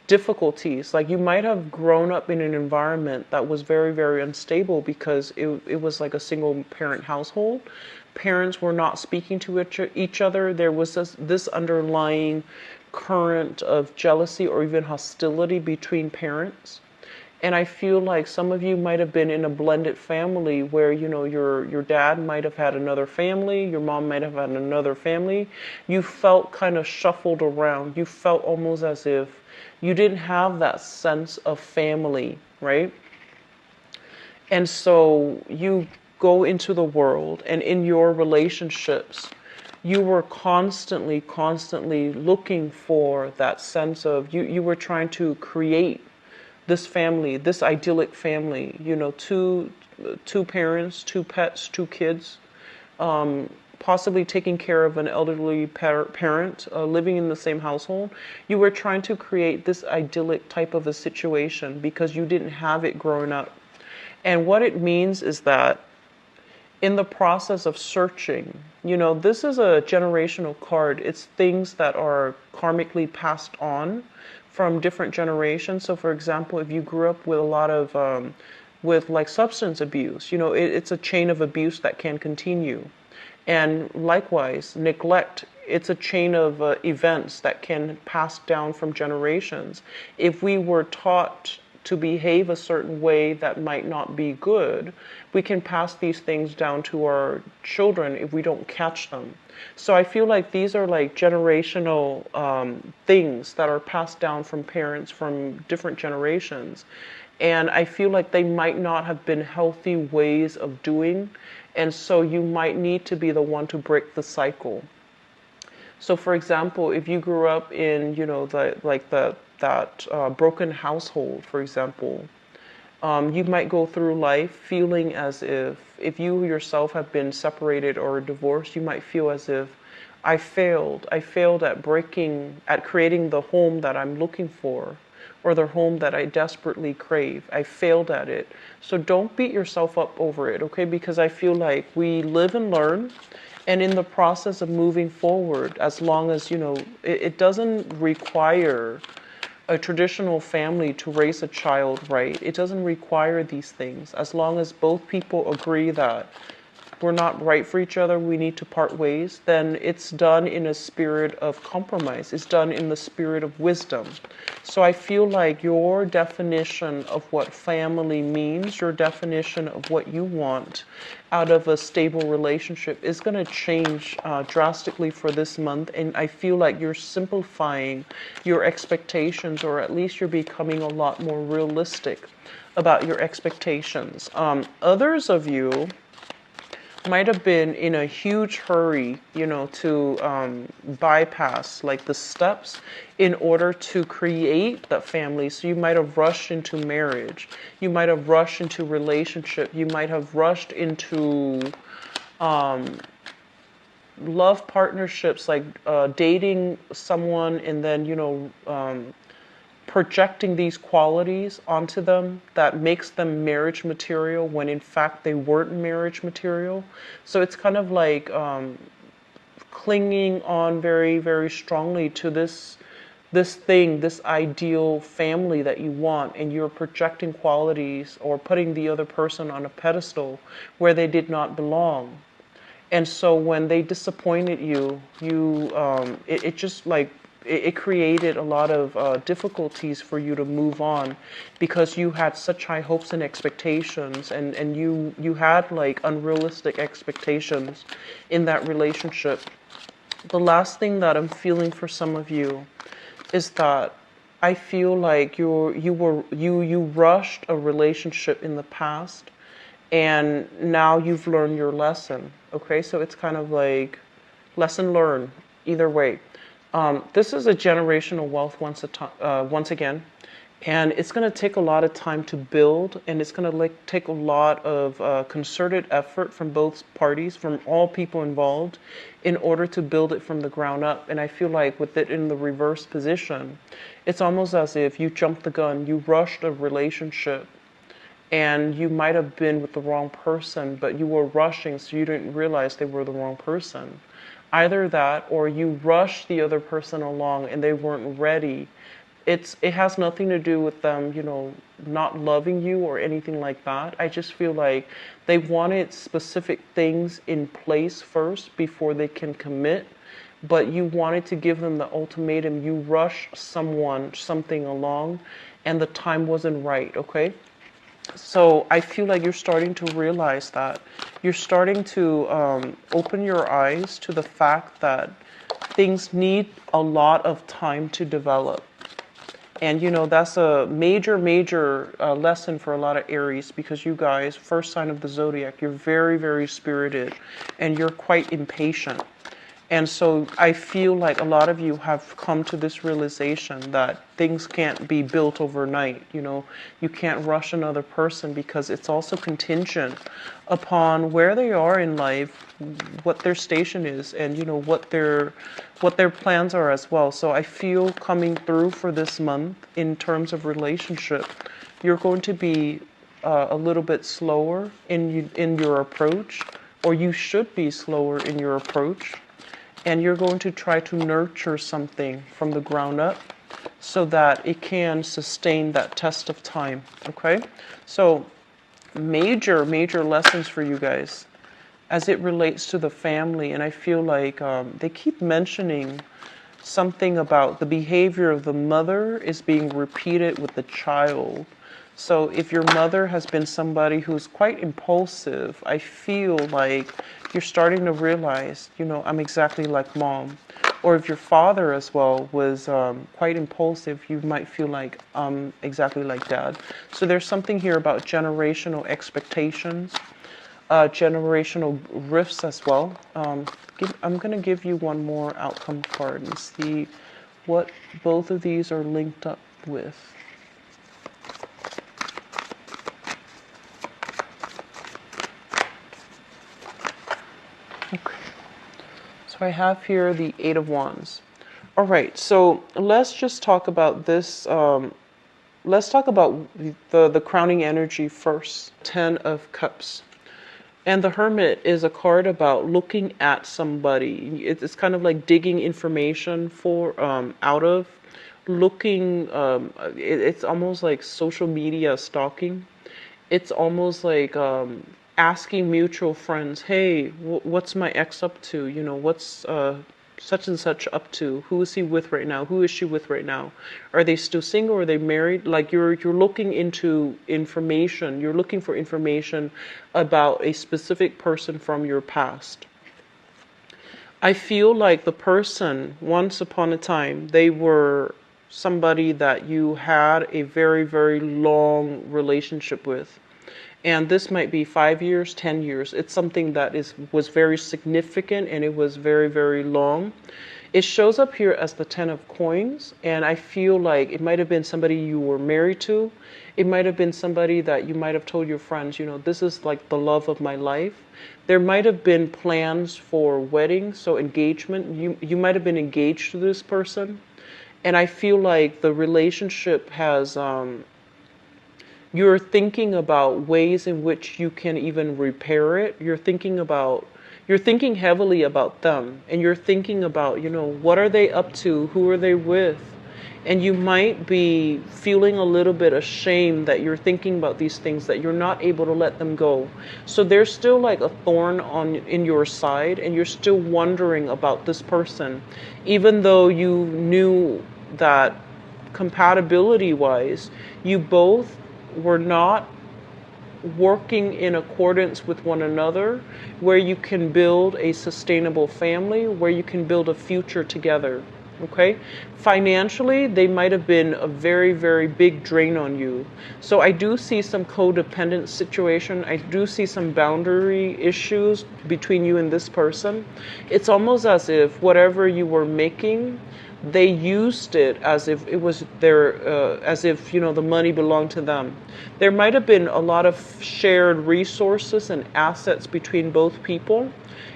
difficulties. Like you might have grown up in an environment that was very, very unstable because it was like a single parent household. Parents were not speaking to each other. There was this underlying current of jealousy or even hostility between parents. And I feel like some of you might have been in a blended family where, your dad might have had another family, your mom might have had another family. You felt kind of shuffled around. You felt almost as if you didn't have that sense of family, right? And so you go into the world, and in your relationships, you were constantly looking for that sense of you were trying to create this family, this idyllic family, two parents, two pets, two kids, possibly taking care of an elderly parent, living in the same household. You were trying to create this idyllic type of a situation because you didn't have it growing up. And what it means is that in the process of searching, this is a generational card. It's things that are karmically passed on from different generations. So, for example, if you grew up with a lot of, with like substance abuse, it's a chain of abuse that can continue. And likewise, neglect, it's a chain of events that can pass down from generations. If we were taught to behave a certain way that might not be good, we can pass these things down to our children if we don't catch them. So I feel like these are like generational things that are passed down from parents from different generations. And I feel like they might not have been healthy ways of doing. And so you might need to be the one to break the cycle. So, for example, if you grew up in, that broken household, for example, you might go through life feeling as if you yourself have been separated or divorced, you might feel as if I failed. I failed at creating the home that I'm looking for, or the home that I desperately crave. I failed at it. So don't beat yourself up over it, okay? Because I feel like we live and learn. And in the process of moving forward, as long as, it doesn't require a traditional family to raise a child right. It doesn't require these things. As long as both people agree that we're not right for each other, we need to part ways, then it's done in a spirit of compromise. It's done in the spirit of wisdom. So I feel like your definition of what family means, your definition of what you want out of a stable relationship is going to change drastically for this month. And I feel like you're simplifying your expectations, or at least you're becoming a lot more realistic about your expectations. Others of you might have been in a huge hurry, to bypass like the steps in order to create that family. So you might have rushed into marriage. You might have rushed into relationship. You might have rushed into love partnerships, like dating someone and then, projecting these qualities onto them that makes them marriage material when in fact they weren't marriage material. So it's kind of like clinging on very, very strongly to this thing, this ideal family that you want, and you're projecting qualities or putting the other person on a pedestal where they did not belong. And so when they disappointed you, it just like it created a lot of difficulties for you to move on, because you had such high hopes and expectations, and you had like unrealistic expectations in that relationship. The last thing that I'm feeling for some of you is that I feel like you rushed a relationship in the past, and now you've learned your lesson. Okay, so it's kind of like lesson learned either way. This is a generational wealth once again, And it's going to take a lot of time to build, and it's going to take a lot of concerted effort from both parties, from all people involved, in order to build it from the ground up. And I feel like with it in the reverse position, it's almost as if you jumped the gun, you rushed a relationship, and you might have been with the wrong person, but you were rushing, so you didn't realize they were the wrong person. Either that, or you rushed the other person along and they weren't ready. It has nothing to do with them, not loving you or anything like that. I just feel like they wanted specific things in place first before they can commit, but you wanted to give them the ultimatum. You rushed something along, and the time wasn't right, okay? So I feel like you're starting to realize that. You're starting to open your eyes to the fact that things need a lot of time to develop. And that's a major, major lesson for a lot of Aries, because you guys, first sign of the zodiac, you're very, very spirited and you're quite impatient. And so I feel like a lot of you have come to this realization that things can't be built overnight. You can't rush another person, because it's also contingent upon where they are in life, what their station is, and what their plans are as well. So I feel coming through for this month in terms of relationship, you're going to be a little bit slower in your approach, or you should be slower in your approach. And you're going to try to nurture something from the ground up so that it can sustain that test of time, okay? So major, major lessons for you guys as it relates to the family. And I feel like they keep mentioning something about the behavior of the mother is being repeated with the child. So if your mother has been somebody who's quite impulsive, I feel like you're starting to realize, I'm exactly like mom. Or if your father as well was quite impulsive, you might feel like I'm exactly like dad. So there's something here about generational expectations, generational rifts as well. I'm going to give you one more outcome card and see what both of these are linked up with. Okay, so I have here the Eight of Wands. All right, so let's just talk about this. Let's talk about the crowning energy first. Ten of Cups. And the Hermit is a card about looking at somebody. It's kind of like digging information out of, looking. It's almost like social media stalking. It's almost like asking mutual friends, hey, what's my ex up to? What's such and such up to? Who is he with right now? Who is she with right now? Are they still single? Are they married? Like you're looking into information. You're looking for information about a specific person from your past. I feel like the person, once upon a time, they were somebody that you had a very, very long relationship with. And this might be 5 years, 10 years. It's something that was very significant, and it was very, very long. It shows up here as the Ten of Coins, and I feel like it might have been somebody you were married to. It might have been somebody that you might have told your friends, this is like the love of my life. There might have been plans for wedding, so engagement. You might have been engaged to this person. And I feel like the relationship has... you're thinking about ways in which you can even repair it. You're thinking heavily about them, and you're thinking about, what are they up to? Who are they with? And you might be feeling a little bit ashamed that you're thinking about these things, that you're not able to let them go. So there's still like a thorn in your side, and you're still wondering about this person, even though you knew that compatibility-wise, you both were not working in accordance with one another, where you can build a sustainable family, where you can build a future together. Okay? Financially, they might have been a very, very big drain on you. So I do see some codependent situation. I do see some boundary issues between you and this person. It's almost as if whatever you were making, they used it as if it was their, as if, the money belonged to them. There might have been a lot of shared resources and assets between both people.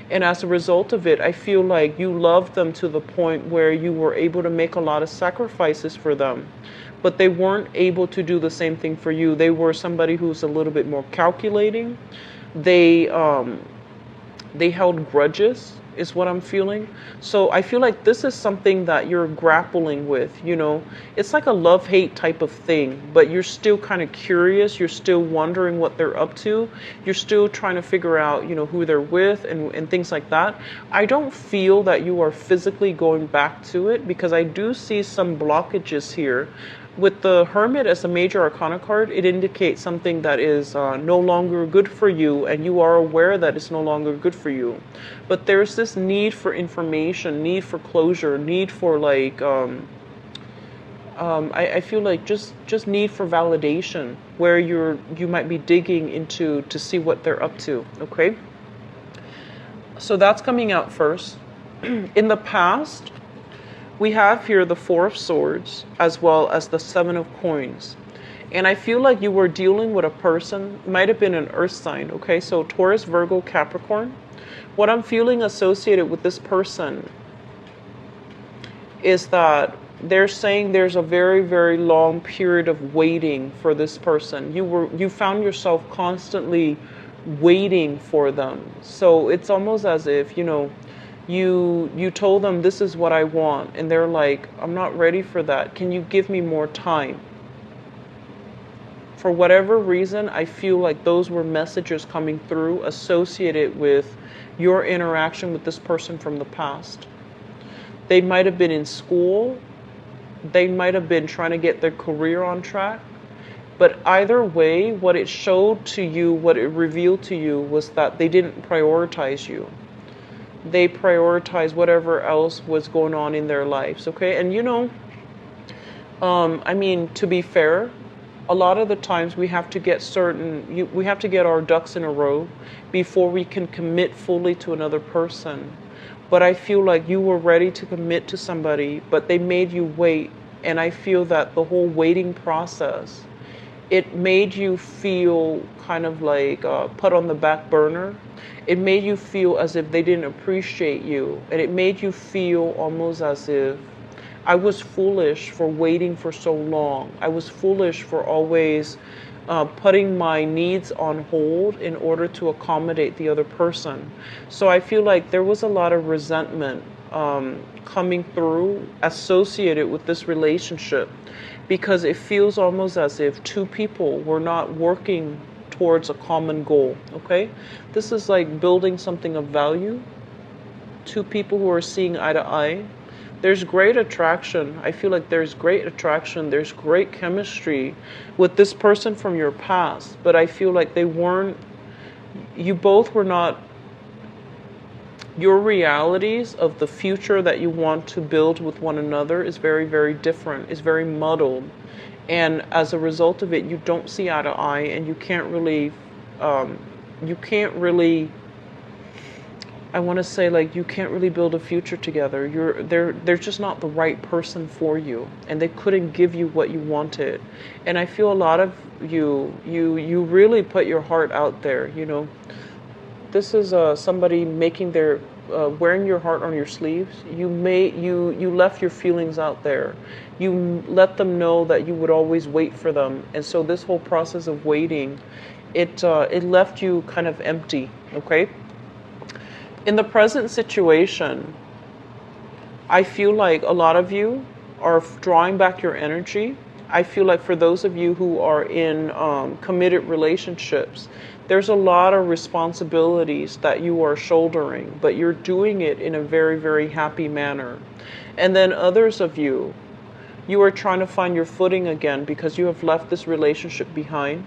And as a result of it, I feel like you loved them to the point where you were able to make a lot of sacrifices for them. But they weren't able to do the same thing for you. They were somebody who's a little bit more calculating. They held grudges, is what I'm feeling. So I feel like this is something that you're grappling with, It's like a love-hate type of thing, but you're still kind of curious. You're still wondering what they're up to. You're still trying to figure out, who they're with and things like that. I don't feel that you are physically going back to it because I do see some blockages here. With the Hermit as a major arcana card, it indicates something that is no longer good for you, and you are aware that it's no longer good for you. But there's this need for information, need for closure, need for I feel like just need for validation, where you might be digging into to see what they're up to. Okay, so that's coming out first. In the past, we have here the Four of Swords as well as the Seven of Coins. And I feel like you were dealing with a person, might have been an earth sign, okay? So Taurus, Virgo, Capricorn. What I'm feeling associated with this person is that they're saying there's a very, very long period of waiting for this person. You found yourself constantly waiting for them. So it's almost as if, you told them this is what I want, and they're like, I'm not ready for that. Can you give me more time? For whatever reason, I feel like those were messages coming through associated with your interaction with this person from the past. They might have been in school. They might have been trying to get their career on track. But either way, what it showed to you, what it revealed to you, was that they didn't prioritize you. They prioritize whatever else was going on in their lives, okay? And to be fair, a lot of the times we have to get we have to get our ducks in a row before we can commit fully to another person. But I feel like you were ready to commit to somebody, but they made you wait. And I feel that the whole waiting process, it made you feel kind of like put on the back burner. It made you feel as if they didn't appreciate you. And it made you feel almost as if I was foolish for waiting for so long. I was foolish for always putting my needs on hold in order to accommodate the other person. So I feel like there was a lot of resentment coming through associated with this relationship, because it feels almost as if two people were not working towards a common goal, okay? This is like building something of value. Two people who are seeing eye to eye. There's great attraction. I feel like there's great attraction. There's great chemistry with this person from your past. But I feel like you both were not, your realities of the future that you want to build with one another is very, very different. It's very muddled. And as a result of it, you don't see eye to eye, and you can't really, I want to say, like, you can't really build a future together. They're just not the right person for you, and they couldn't give you what you wanted. And I feel a lot of you really put your heart out there. This is somebody making their wearing your heart on your sleeves. You left your feelings out there. You let them know that you would always wait for them, and so this whole process of waiting, it left you kind of empty. Okay. In the present situation, I feel like a lot of you are drawing back your energy. I feel like for those of you who are in committed relationships, there's a lot of responsibilities that you are shouldering, but you're doing it in a very, very happy manner. And then others of you are trying to find your footing again because you have left this relationship behind.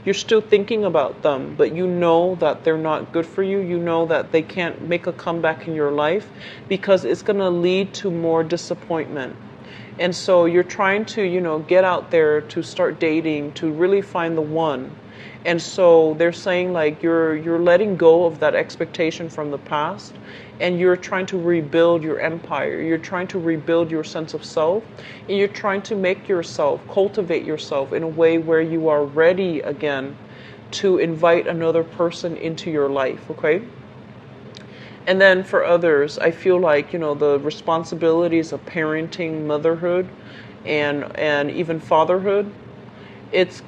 You're still thinking about them, but you know that they're not good for you. You know that they can't make a comeback in your life because it's going to lead to more disappointment. And so you're trying to, get out there to start dating, to really find the one. And so they're saying like you're letting go of that expectation from the past, and you're trying to rebuild your empire. You're trying to rebuild your sense of self, and you're trying to make yourself, cultivate yourself in a way where you are ready again to invite another person into your life, okay? And then for others, I feel like, the responsibilities of parenting, motherhood, and even fatherhood, it's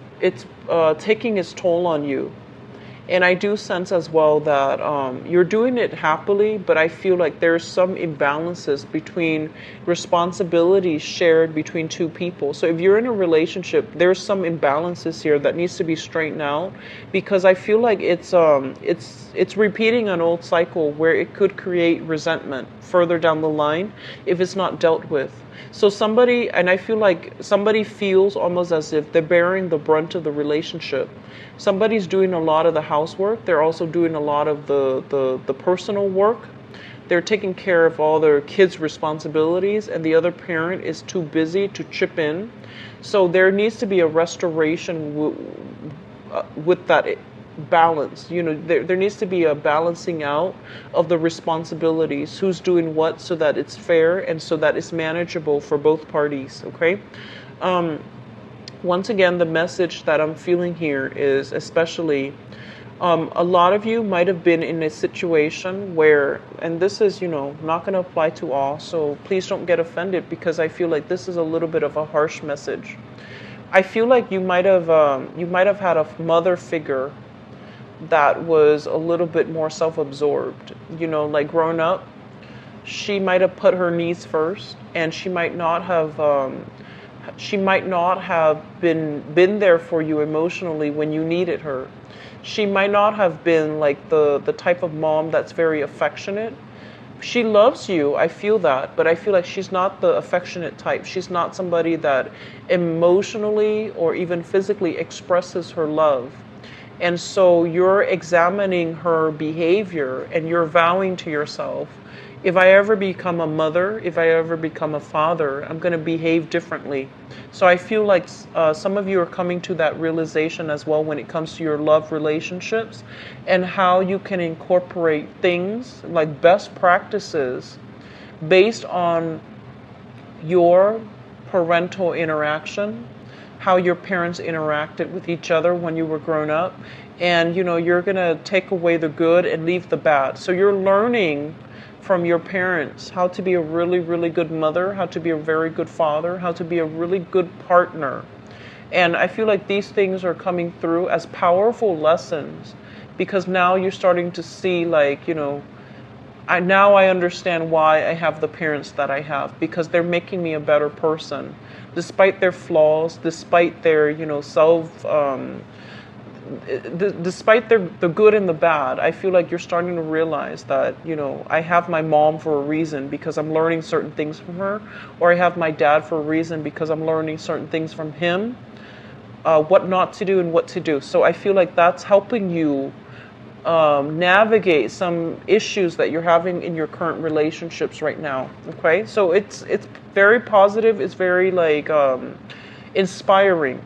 taking its toll on you. And I do sense as well that you're doing it happily, but I feel like there's some imbalances between responsibilities shared between two people. So if you're in a relationship, there's some imbalances here that needs to be straightened out, because I feel like it's repeating an old cycle where it could create resentment further down the line if it's not dealt with. So somebody, and I feel like somebody feels almost as if they're bearing the brunt of the relationship. Somebody's doing a lot of the housework. They're also doing a lot of the personal work. They're taking care of all their kids' responsibilities, and the other parent is too busy to chip in. So there needs to be a restoration with that balance. There needs to be a balancing out of the responsibilities, who's doing what, so that it's fair and so that it's manageable for both parties, okay? Once again, the message that I'm feeling here is especially a lot of you might have been in a situation where, and this is, not going to apply to all, so please don't get offended, because I feel like this is a little bit of a harsh message. I feel like you might have had a mother figure that was a little bit more self-absorbed. Like growing up, she might have put her needs first, and she might not have been there for you emotionally when you needed her. She might not have been like the type of mom that's very affectionate. She loves you, I feel that, but I feel like she's not the affectionate type. She's not somebody that emotionally or even physically expresses her love. And so you're examining her behavior, and you're vowing to yourself, if I ever become a mother, if I ever become a father, I'm going to behave differently. So I feel like some of you are coming to that realization as well when it comes to your love relationships, and how you can incorporate things like best practices based on your parental interaction, how your parents interacted with each other when you were grown up. And, you're going to take away the good and leave the bad. So you're learning from your parents how to be a really, really good mother, how to be a very good father, how to be a really good partner. And I feel like these things are coming through as powerful lessons, because now you're starting to see, like, I understand why I have the parents that I have, because they're making me a better person, despite their flaws, despite their, despite the good and the bad. I feel like you're starting to realize that, I have my mom for a reason, because I'm learning certain things from her, or I have my dad for a reason, because I'm learning certain things from him, what not to do and what to do. So I feel like that's helping you navigate some issues that you're having in your current relationships right now. Okay, so it's very positive. It's very inspiring.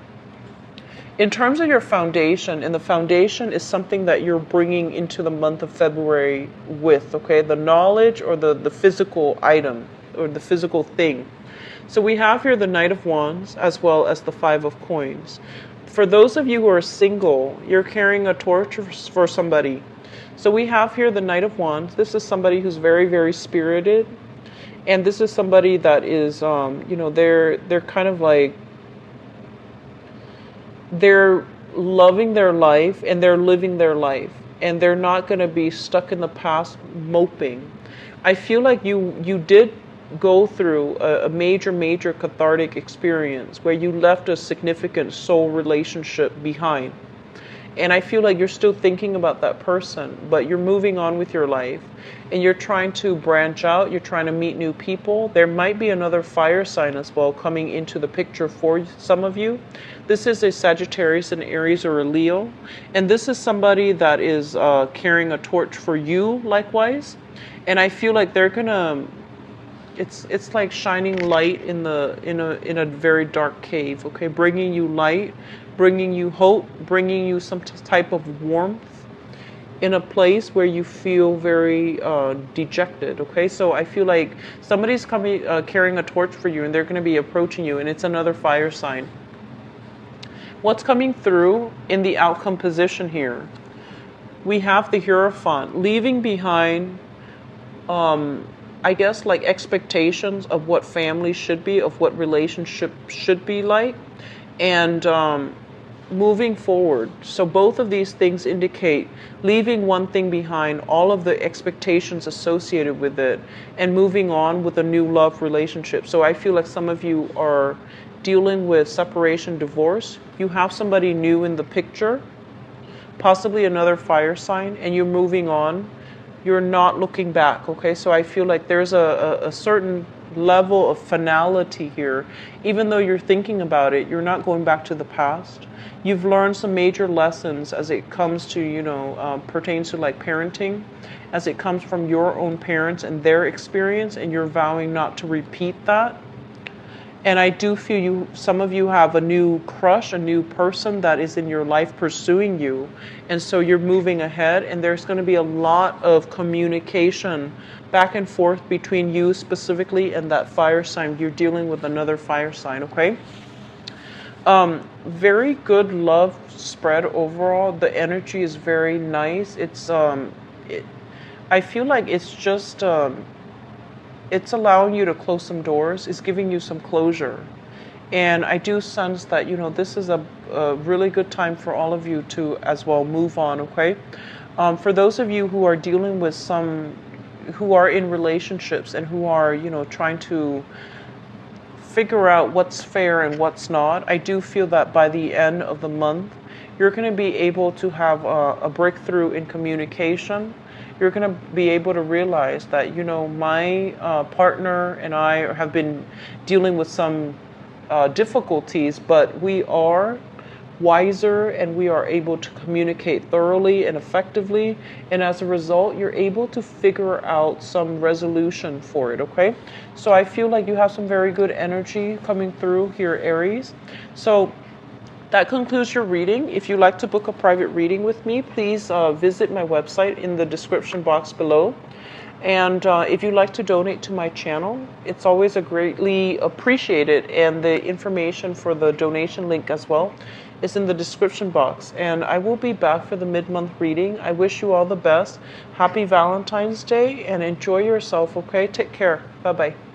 In terms of your foundation, and the foundation is something that you're bringing into the month of February with, okay, the knowledge or the physical item or the physical thing. So we have here the Knight of Wands as well as the Five of Coins. For those of you who are single, you're carrying a torch for somebody. So we have here the Knight of Wands. This is somebody who's very, very spirited. And this is somebody that is, they're kind of like, they're loving their life and they're living their life, and they're not going to be stuck in the past moping. I feel like you did go through a major cathartic experience where you left a significant soul relationship behind. And I feel like you're still thinking about that person, but you're moving on with your life, and you're trying to branch out. You're trying to meet new people. There might be another fire sign as well coming into the picture for some of you. This is a Sagittarius, an Aries, or a Leo. And this is somebody that is carrying a torch for you likewise. And I feel like they're gonna, it's like shining light in a very dark cave, okay? Bringing you light, bringing you hope, bringing you some type of warmth in a place where you feel very dejected. Okay, so I feel like somebody's coming, carrying a torch for you, and they're going to be approaching you, and it's another fire sign. What's coming through in the outcome position here? We have the Hierophant leaving behind, I guess, like expectations of what family should be, of what relationship should be like, and moving forward. So both of these things indicate leaving one thing behind, all of the expectations associated with it, and moving on with a new love relationship. So I feel like some of you are dealing with separation, divorce. You have somebody new in the picture, possibly another fire sign, and you're moving on. You're not looking back. Okay, so I feel like there's a certain level of finality here. Even though you're thinking about it, you're not going back to the past. You've learned some major lessons as it comes to, pertains to like parenting, as it comes from your own parents and their experience, and you're vowing not to repeat that. And I do feel some of you have a new crush, a new person that is in your life pursuing you. And so you're moving ahead, and there's going to be a lot of communication back and forth between you specifically and that fire sign. You're dealing with another fire sign, okay? Very good love spread overall. The energy is very nice. It's, I feel like it's just, it's allowing you to close some doors. It's giving you some closure. And I do sense that, this is a really good time for all of you to as well move on, okay? For those of you who are dealing with who are in relationships and who are, trying to figure out what's fair and what's not, I do feel that by the end of the month, you're going to be able to have a breakthrough in communication. You're going to be able to realize that, my partner and I have been dealing with some difficulties, but we are wiser and we are able to communicate thoroughly and effectively. And as a result, you're able to figure out some resolution for it, okay? So I feel like you have some very good energy coming through here, Aries. So that concludes your reading. If you'd like to book a private reading with me, please visit my website in the description box below. And if you'd like to donate to my channel, it's always greatly appreciated. And the information for the donation link as well is in the description box. And I will be back for the mid-month reading. I wish you all the best. Happy Valentine's Day and enjoy yourself, okay? Take care. Bye-bye.